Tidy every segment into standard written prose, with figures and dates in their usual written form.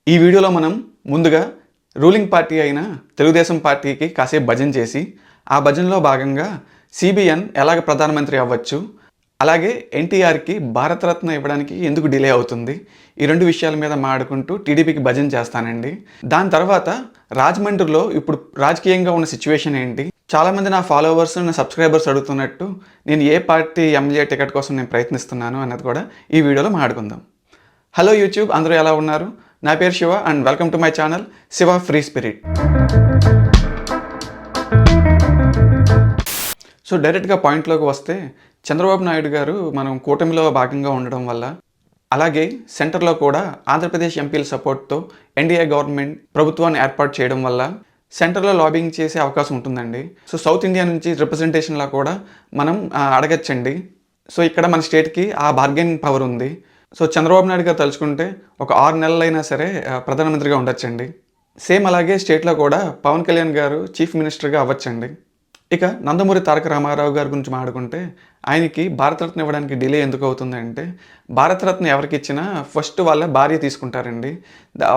ఈ వీడియోలో మనం ముందుగా రూలింగ్ పార్టీ అయిన తెలుగుదేశం పార్టీకి కాసేపు భజన చేసి ఆ భజనలో భాగంగా సిబిఎన్ ఎలాగ ప్రధానమంత్రి అవ్వచ్చు, అలాగే ఎన్టీఆర్కి భారతరత్న ఇవ్వడానికి ఎందుకు డిలే అవుతుంది, ఈ రెండు విషయాల మీద మాట్లాడుకుంటూ టీడీపీకి భజన చేస్తానండి. దాని తర్వాత రాజమండ్రిలో ఇప్పుడు రాజకీయంగా ఉన్న సిచ్యువేషన్ ఏంటి, చాలామంది నా ఫాలోవర్స్ నా సబ్స్క్రైబర్స్ అడుగుతున్నట్టు నేను ఏ పార్టీ ఎమ్మెల్యే టికెట్ కోసం నేను ప్రయత్నిస్తున్నాను అన్నది కూడా ఈ వీడియోలో మాట్లాడుకుందాం. హలో యూట్యూబ్, అందరూ ఎలా ఉన్నారు? నా పేరు Shiva and welcome to my channel Shiva free spirit. So డైరెక్ట్గా పాయింట్లోకి వస్తే, చంద్రబాబు నాయుడు గారు మనం కూటమిలో భాగంగా ఉండడం వల్ల, అలాగే సెంటర్లో కూడా ఆంధ్రప్రదేశ్ ఎంపీల సపోర్ట్తో ఎన్డీఏ గవర్నమెంట్ ప్రభుత్వాన్ని ఏర్పాటు చేయడం వల్ల సెంటర్లో లాబింగ్ చేసే అవకాశం ఉంటుందండి. సో సౌత్ ఇండియా నుంచి రిప్రజెంటేషన్లో కూడా మనం అడగచ్చండి. సో ఇక్కడ మన స్టేట్కి ఆ బార్గెనింగ్ పవర్ ఉంది. సో చంద్రబాబు నాయుడు గారు తలుచుకుంటే ఒక 6 నెలలైనా సరే ప్రధానమంత్రిగా ఉండొచ్చండి. సేమ్ అలాగే స్టేట్లో కూడా పవన్ కళ్యాణ్ గారు చీఫ్ మినిస్టర్గా అవ్వచ్చండి. ఇక నందమూరి తారక రామారావు గారి గురించి మాట్లాడుకుంటే, ఆయనకి భారతరత్న ఇవ్వడానికి డిలే ఎందుకు అవుతుందంటే, భారతరత్న ఎవరికి ఇచ్చినా ఫస్ట్ వాళ్ళ భార్య తీసుకుంటారండి.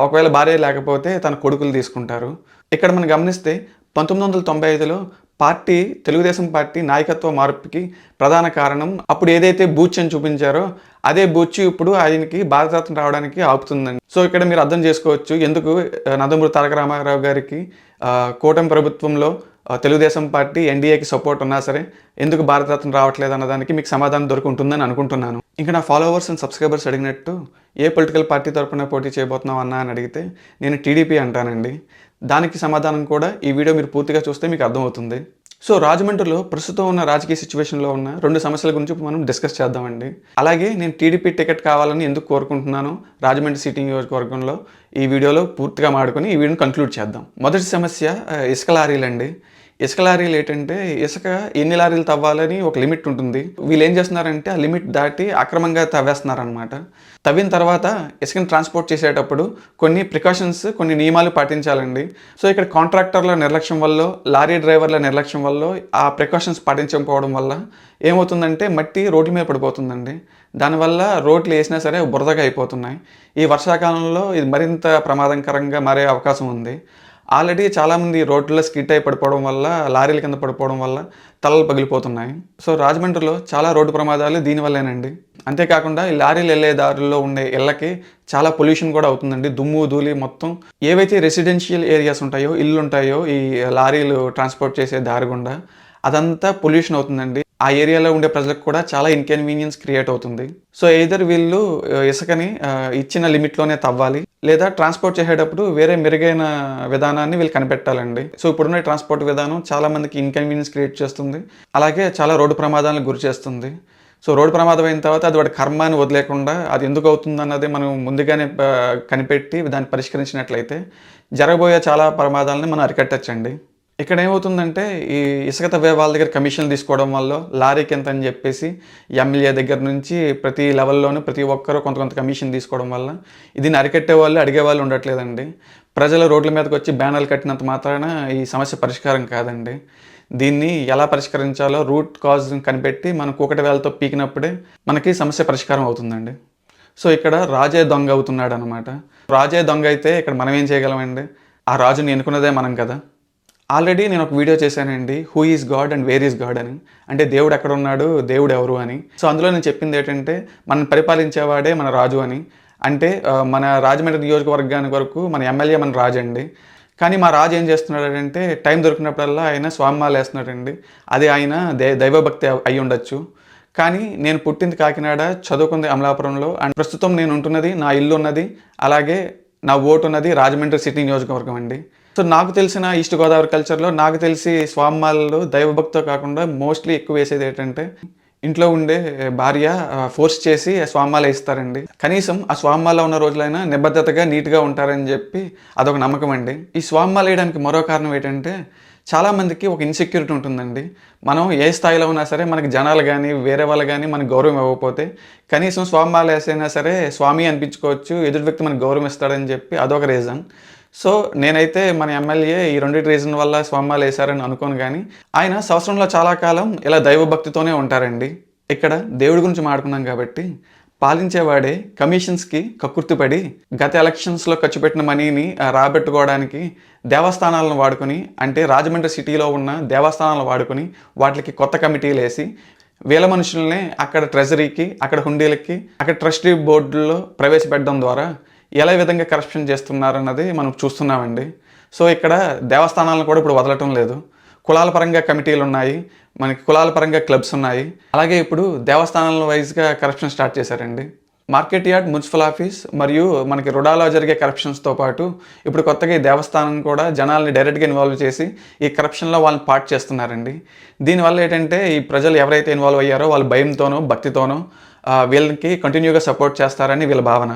ఒకవేళ భార్య లేకపోతే తన కొడుకులు తీసుకుంటారు. ఇక్కడ మనం గమనిస్తే 1995లో పార్టీ తెలుగుదేశం పార్టీ నాయకత్వ మార్పుకి ప్రధాన కారణం అప్పుడు ఏదైతే బూచ్ అని చూపించారో అదే బూచ్ ఇప్పుడు ఆయనకి భారతరత్న రావడానికి ఆపుతుందండి. సో ఇక్కడ మీరు అర్థం చేసుకోవచ్చు ఎందుకు నందమూరి తారక రామారావు గారికి కూటమి ప్రభుత్వంలో తెలుగుదేశం పార్టీ ఎన్డీఏకి సపోర్ట్ ఉన్నా సరే ఎందుకు భారతరత్న రావట్లేదు అన్నదానికి మీకు సమాధానం దొరుకుంటుందని అనుకుంటున్నాను. ఇంకా నా ఫాలోవర్స్ అండ్ సబ్స్క్రైబర్స్ అడిగినట్టు ఏ పొలిటికల్ పార్టీ తరపున పోటీ చేయబోతున్నావు అన్నా అని అడిగితే నేను టీడీపీ అంటానండి. దానికి సమాధానం కూడా ఈ వీడియో మీరు పూర్తిగా చూస్తే మీకు అర్థమవుతుంది. సో రాజమండ్రిలో ప్రస్తుతం ఉన్న రాజకీయ సిచ్యువేషన్లో ఉన్న 2 సమస్యల గురించి మనం డిస్కస్ చేద్దామండి. అలాగే నేను టీడీపీ టికెట్ కావాలని ఎందుకు కోరుకుంటున్నాను రాజమండ్రి సిటీ నియోజకవర్గంలో ఈ వీడియోలో పూర్తిగా మాడుకొని ఈ వీడియోని కంక్లూడ్ చేద్దాం. మొదటి సమస్య ఇసుక లారీలండి. ఇసుక లారీలు ఏంటంటే, ఇసుక ఎన్ని లారీలు తవ్వాలని ఒక లిమిట్ ఉంటుంది. వీళ్ళు ఏం చేస్తున్నారంటే ఆ లిమిట్ దాటి అక్రమంగా తవ్వేస్తున్నారనమాట. తవ్విన తర్వాత ఇసుకని ట్రాన్స్పోర్ట్ చేసేటప్పుడు కొన్ని ప్రికాషన్స్, కొన్ని నియమాలు పాటించాలండి. సో ఇక్కడ కాంట్రాక్టర్ల నిర్లక్ష్యం వల్ల, లారీ డ్రైవర్ల నిర్లక్ష్యం వల్ల, ఆ ప్రికాషన్స్ పాటించకపోవడం వల్ల ఏమవుతుందంటే మట్టి రోడ్ల మీద పడిపోతుందండి. దానివల్ల రోడ్లు వేసినా సరే బురదగా అయిపోతున్నాయి. ఈ వర్షాకాలంలో ఇది మరింత ప్రమాదకరంగా మారే అవకాశం ఉంది. ఆల్రెడీ చాలామంది రోడ్లలో స్కిడ్ అయి పడిపోవడం వల్ల, లారీల కింద పడిపోవడం వల్ల తలలు పగిలిపోతున్నాయి. సో రాజమండ్రిలో చాలా రోడ్డు ప్రమాదాలు దీనివల్లేనండి. అంతేకాకుండా ఈ లారీలు వెళ్ళే దారుల్లో ఉండే ఇళ్ళకి చాలా పొల్యూషన్ కూడా అవుతుందండి. దుమ్ము ధూళి మొత్తం ఏవైతే రెసిడెన్షియల్ ఏరియాస్ ఉంటాయో, ఇల్లు ఉంటాయో, ఈ లారీలు ట్రాన్స్పోర్ట్ చేసే దారి గుండా అదంతా పొల్యూషన్ అవుతుందండి. ఆ ఏరియాలో ఉండే ప్రజలకు కూడా చాలా ఇన్కన్వీనియన్స్ క్రియేట్ అవుతుంది. సో ఎయిదర్ వీళ్ళు ఇసుకని ఇచ్చిన లిమిట్లోనే తవ్వాలి, లేదా ట్రాన్స్పోర్ట్ చేసేటప్పుడు వేరే మెరుగైన విధానాన్ని వీళ్ళు కనిపెట్టాలండి. సో ఇప్పుడున్న ట్రాన్స్పోర్ట్ విధానం చాలా మందికి ఇన్కన్వీనియన్స్ క్రియేట్ చేస్తుంది, అలాగే చాలా రోడ్డు ప్రమాదాలకు గురి చేస్తుంది. సో రోడ్డు ప్రమాదం అయిన తర్వాత అది వాడి కర్మ అని వదిలేకుండా అది ఎందుకు అవుతుంది అన్నది మనం ముందుగానే కనిపెట్టి దాన్ని పరిష్కరించినట్లయితే జరగబోయే చాలా ప్రమాదాలని మనం అరికట్టచ్చండి. ఇక్కడ ఏమవుతుందంటే, ఈ ఇసుక తవ్వే వాళ్ళ దగ్గర కమిషన్లు తీసుకోవడం వల్ల లారీకి ఎంత అని చెప్పేసి ఎమ్మెల్యే దగ్గర నుంచి ప్రతి లెవెల్లోనూ ప్రతి ఒక్కరూ కొంత కమిషన్ తీసుకోవడం వల్ల దీన్ని అరికట్టే వాళ్ళు, అడిగే వాళ్ళు ఉండట్లేదండి. ప్రజలు రోడ్ల మీదకి వచ్చి బ్యానర్లు కట్టినంత మాత్రాన ఈ సమస్య పరిష్కారం కాదండి. దీన్ని ఎలా పరిష్కరించాలో రూట్ కాజ్ కనిపెట్టి మనం కూకటి వేలతో పీకినప్పుడే మనకి సమస్య పరిష్కారం అవుతుందండి. సో ఇక్కడ రాజే దొంగ అవుతున్నాడు అనమాట. రాజే దొంగ అయితే ఇక్కడ మనం ఏం చేయగలమండి? ఆ రాజుని ఎన్నుకున్నదే మనం కదా. ఆల్రెడీ నేను ఒక వీడియో చేశానండి, who is God and where is God అని. అంటే దేవుడు ఎక్కడ ఉన్నాడు, దేవుడు ఎవరు అని. సో అందులో నేను చెప్పింది ఏంటంటే, మనం పరిపాలించేవాడే మన రాజు అని. అంటే మన రాజమండ్రి నియోజకవర్గానికి వరకు మన ఎమ్మెల్యే మన రాజు అండి. కానీ మా రాజు ఏం చేస్తున్నాడంటే, టైం దొరికినప్పుడల్లా ఆయన స్వామిమాల వేస్తున్నాడండి. అది ఆయన దైవభక్తి అయి ఉండొచ్చు. కానీ నేను పుట్టింది కాకినాడ, చదువుకుంది అమలాపురంలో, అండ్ ప్రస్తుతం నేను ఉంటున్నది, నా ఇల్లు ఉన్నది, అలాగే నా ఓటు ఉన్నది రాజమండ్రి సిటీ నియోజకవర్గం అండి. సో నాకు తెలిసిన ఈస్ట్ గోదావరి కల్చర్లో నాకు తెలిసి స్వామిమాలలో దైవభక్తితో కాకుండా మోస్ట్లీ ఎక్కువ వేసేది ఏంటంటే, ఇంట్లో ఉండే భార్య ఫోర్స్ చేసి స్వామిమాల వేస్తారండి. కనీసం ఆ స్వామిమాల ఉన్న రోజులైనా నిబద్ధతగా నీట్గా ఉంటారని చెప్పి అదొక నమ్మకం అండి. ఈ స్వామిమాల వేయడానికి మరో కారణం ఏంటంటే, చాలామందికి ఒక ఇన్సెక్యూరిటీ ఉంటుందండి. మనం ఏ స్థాయిలో ఉన్నా సరే మనకి జనాలు కానీ వేరే వాళ్ళు కానీ మనకు గౌరవం ఇవ్వకపోతే కనీసం స్వామిమాల వేసైనా సరే స్వామి అనిపించుకోవచ్చు, ఎదుటి వ్యక్తి మనకు గౌరవం ఇస్తాడని చెప్పి అదొక రీజన్. సో నేనైతే మన ఎమ్మెల్యే ఈ రెండింటి రీజన్ వల్ల స్వామిమాల వేశారని అనుకోను, కానీ ఆయన సంవత్సరంలో చాలా కాలం ఇలా దైవభక్తితోనే ఉంటారండి. ఇక్కడ దేవుడి గురించి మాట్లాడుకున్నాం కాబట్టి పాలించేవాడే కమిషన్స్కి కక్కుర్తిపడి గత ఎలక్షన్స్లో ఖర్చు పెట్టిన మనీని రాబెట్టుకోవడానికి దేవస్థానాలను వాడుకొని, అంటే రాజమండ్రి సిటీలో ఉన్న దేవస్థానాలను వాడుకొని వాటికి కొత్త కమిటీలు వేసి వేల మనుషుల్ని అక్కడ ట్రెజరీకి, అక్కడ హుండీలకి, అక్కడ ట్రస్టీ బోర్డుల్లో ప్రవేశపెట్టడం ద్వారా ఎలా విధంగా కరప్షన్ చేస్తున్నారన్నది మనం చూస్తున్నామండి. సో ఇక్కడ దేవస్థానాలను కూడా ఇప్పుడు వదలటం లేదు. కులాల పరంగా కమిటీలు ఉన్నాయి, మనకి కులాల పరంగా క్లబ్స్ ఉన్నాయి. అలాగే ఇప్పుడు దేవస్థానాల వైజ్గా కరప్షన్ స్టార్ట్ చేశారండి. మార్కెట్ యార్డ్, మున్సిపల్ ఆఫీస్ మరియు మనకి రుడాలో జరిగే కరప్షన్స్తో పాటు ఇప్పుడు కొత్తగా ఈ దేవస్థానం కూడా జనాల్ని డైరెక్ట్గా ఇన్వాల్వ్ చేసి ఈ కరప్షన్లో వాళ్ళని పార్ట్ చేస్తున్నారండి. దీనివల్ల ఏంటంటే ఈ ప్రజలు ఎవరైతే ఇన్వాల్వ్ అయ్యారో వాళ్ళు భయంతోనో భక్తితోనో వీళ్ళకి కంటిన్యూగా సపోర్ట్ చేస్తారని వీళ్ళ భావన.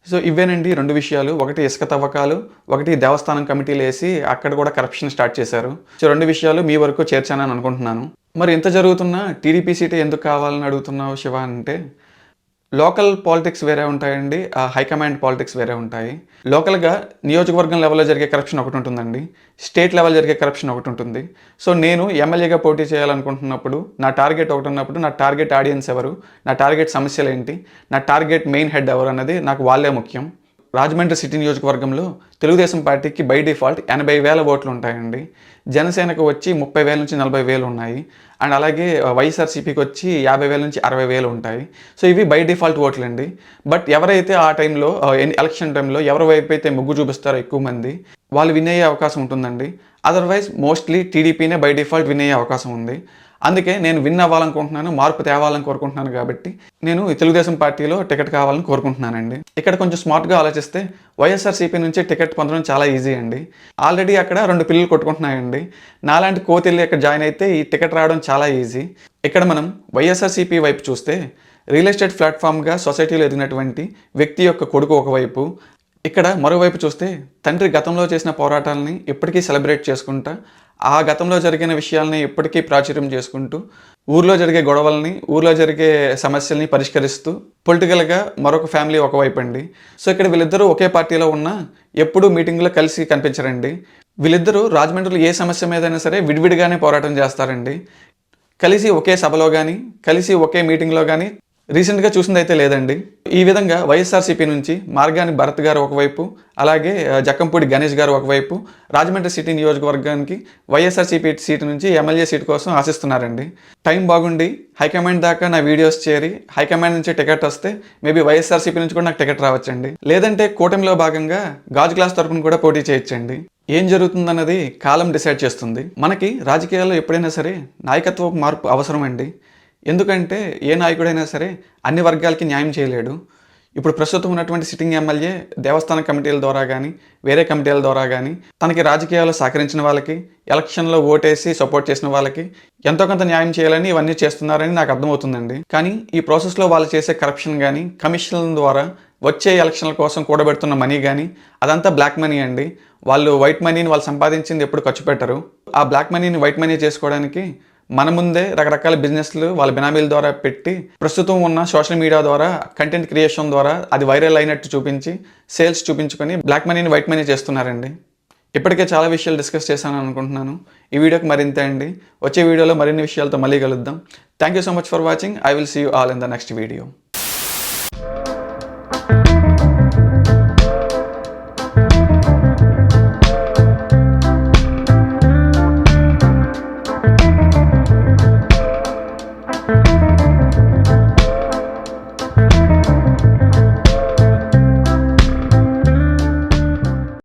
సో ఇవేనండి 2 విషయాలు. ఒకటి ఇసుక తవ్వకాలు, ఒకటి దేవస్థానం కమిటీలు వేసి అక్కడ కూడా కరప్షన్ స్టార్ట్ చేశారు. సో 2 విషయాలు మీ వరకు చేర్చానని అనుకుంటున్నాను. మరి ఇంత జరుగుతున్నా టీడీపీ సీటే ఎందుకు కావాలని అడుగుతున్నావు శివ అంటే, లోకల్ పాలిటిక్స్ వేరే ఉంటాయండి, హైకమాండ్ పాలిటిక్స్ వేరే ఉంటాయి. లోకల్గా నియోజకవర్గం లెవెల్లో జరిగే కరప్షన్ ఒకటి ఉంటుందండి, స్టేట్ లెవెల్ జరిగే కరప్షన్ ఒకటి ఉంటుంది. సో నేను ఎమ్మెల్యేగా పోటీ చేయాలనుకుంటున్నప్పుడు నా టార్గెట్ ఒకటి ఉన్నప్పుడు నా టార్గెట్ ఆడియన్స్ ఎవరు, నా టార్గెట్ సమస్యలు ఏంటి, నా టార్గెట్ మెయిన్ హెడ్ ఎవరు అన్నది నాకు వాళ్ళే ముఖ్యం. రాజమండ్రి సిటీ నియోజకవర్గంలో తెలుగుదేశం పార్టీకి బై డిఫాల్ట్ 80,000 ఓట్లు ఉంటాయండి. జనసేనకు వచ్చి 30,000 నుంచి 40,000 ఉన్నాయి. అండ్ అలాగే వైఎస్ఆర్సీపీకి వచ్చి 50,000 నుంచి 60,000 ఉంటాయి. సో ఇవి బై డిఫాల్ట్ ఓట్లు అండి. బట్ ఎవరైతే ఆ టైంలో ఎలక్షన్ టైంలో ఎవరి వైపు అయితే మొగ్గు చూపిస్తారో ఎక్కువ మంది వాళ్ళు విన్ అయ్యే అవకాశం ఉంటుందండి. అదర్వైజ్ మోస్ట్లీ టీడీపీనే బై డిఫాల్ట్ విన్ అయ్యే అవకాశం ఉంది. అందుకే నేను విన్ అవ్వాలనుకుంటున్నాను, మార్పు తేవాలని కోరుకుంటున్నాను. కాబట్టి నేను ఈ తెలుగుదేశం పార్టీలో టికెట్ కావాలని కోరుకుంటున్నానండి. ఇక్కడ కొంచెం స్మార్ట్గా ఆలోచిస్తే వైఎస్ఆర్సీపీ నుంచి టికెట్ పొందడం చాలా ఈజీ అండి. ఆల్రెడీ అక్కడ 2 పిల్లలు కొట్టుకుంటున్నాయండి. నాలాంటి కోతిల్లి ఇక్కడ జాయిన్ అయితే ఈ టికెట్ రావడం చాలా ఈజీ. ఇక్కడ మనం వైఎస్ఆర్సీపీ వైపు చూస్తే రియల్ ఎస్టేట్ ప్లాట్ఫామ్గా సొసైటీలో ఎదిగినటువంటి వ్యక్తి యొక్క కొడుకు ఒకవైపు, ఇక్కడ మరోవైపు చూస్తే తండ్రి గతంలో చేసిన పోరాటాలని ఇప్పటికీ సెలబ్రేట్ చేసుకుంటా, ఆ గతంలో జరిగిన విషయాల్ని ఇప్పటికీ ప్రాచుర్యం చేసుకుంటూ, ఊర్లో జరిగే గొడవల్ని, ఊర్లో జరిగే సమస్యల్ని పరిష్కరిస్తూ పొలిటికల్గా మరొక ఫ్యామిలీ ఒకవైపు అండి. సో ఇక్కడ వీళ్ళిద్దరూ ఒకే పార్టీలో ఉన్నా ఎప్పుడూ మీటింగ్లో కలిసి కనిపించరండి. వీళ్ళిద్దరూ రాజమండ్రిలో ఏ సమస్య మీదైనా సరే విడివిడిగానే పోరాటం చేస్తారండి. కలిసి ఒకే సభలో కానీ, కలిసి ఒకే మీటింగ్లో కానీ రీసెంట్గా చూసిందైతే లేదండి. ఈ విధంగా వైఎస్ఆర్సీపీ నుంచి మార్గాని భరత్ గారు ఒకవైపు, అలాగే జక్కంపూడి గణేష్ గారు ఒకవైపు రాజమండ్రి సిటీ నియోజకవర్గానికి వైఎస్ఆర్సీపీ సీటు నుంచి ఎమ్మెల్యే సీటు కోసం ఆశిస్తున్నారండి. టైం బాగుండి హైకమాండ్ దాకా నా వీడియోస్ చేరి హైకమాండ్ నుంచి టికెట్ వస్తే మేబీ వైఎస్ఆర్సీపీ నుంచి కూడా నాకు టికెట్ రావచ్చండి. లేదంటే కూటమిలో భాగంగా గాజు గ్లాస్ తరపున కూడా పోటీ చేయొచ్చండి. ఏం జరుగుతుందన్నది కాలం డిసైడ్ చేస్తుంది. మనకి రాజకీయాల్లో ఎప్పుడైనా సరే నాయకత్వ మార్పు అవసరం అండి. ఎందుకంటే ఏ నాయకుడైనా సరే అన్ని వర్గాలకి న్యాయం చేయలేడు. ఇప్పుడు ప్రస్తుతం ఉన్నటువంటి సిట్టింగ్ ఎమ్మెల్యే దేవస్థాన కమిటీల ద్వారా కానీ, వేరే కమిటీల ద్వారా కానీ తనకి రాజకీయాల్లో సహకరించిన వాళ్ళకి, ఎలక్షన్లో ఓటేసి సపోర్ట్ చేసిన వాళ్ళకి ఎంతో కొంత న్యాయం చేయాలని ఇవన్నీ చేస్తున్నారని నాకు అర్థమవుతుందండి. కానీ ఈ ప్రాసెస్లో వాళ్ళు చేసే కరప్షన్ కానీ, కమిషన్ల ద్వారా వచ్చే ఎలక్షన్ల కోసం కూడబెడుతున్న మనీ కానీ అదంతా బ్లాక్ మనీ అండి. వాళ్ళు వైట్ మనీని వాళ్ళు సంపాదించింది ఎప్పుడు ఖర్చు పెట్టరు. ఆ బ్లాక్ మనీని వైట్ మనీ చేసుకోవడానికి మన ముందే రకరకాల బిజినెస్లు వాళ్ళ బినామీల ద్వారా పెట్టి, ప్రస్తుతం ఉన్న సోషల్ మీడియా ద్వారా కంటెంట్ క్రియేషన్ ద్వారా అది వైరల్ అయినట్టు చూపించి సేల్స్ చూపించుకొని బ్లాక్ మనీని వైట్ మనీ చేస్తున్నారండి. ఇప్పటికే చాలా విషయాలు డిస్కస్ చేశాను అనుకుంటున్నాను. ఈ వీడియోకి మరింతే అండి. వచ్చే వీడియోలో మరిన్ని విషయాలతో మళ్ళీ కలుద్దాం. Thank you so much for watching. I will see you all in the next video.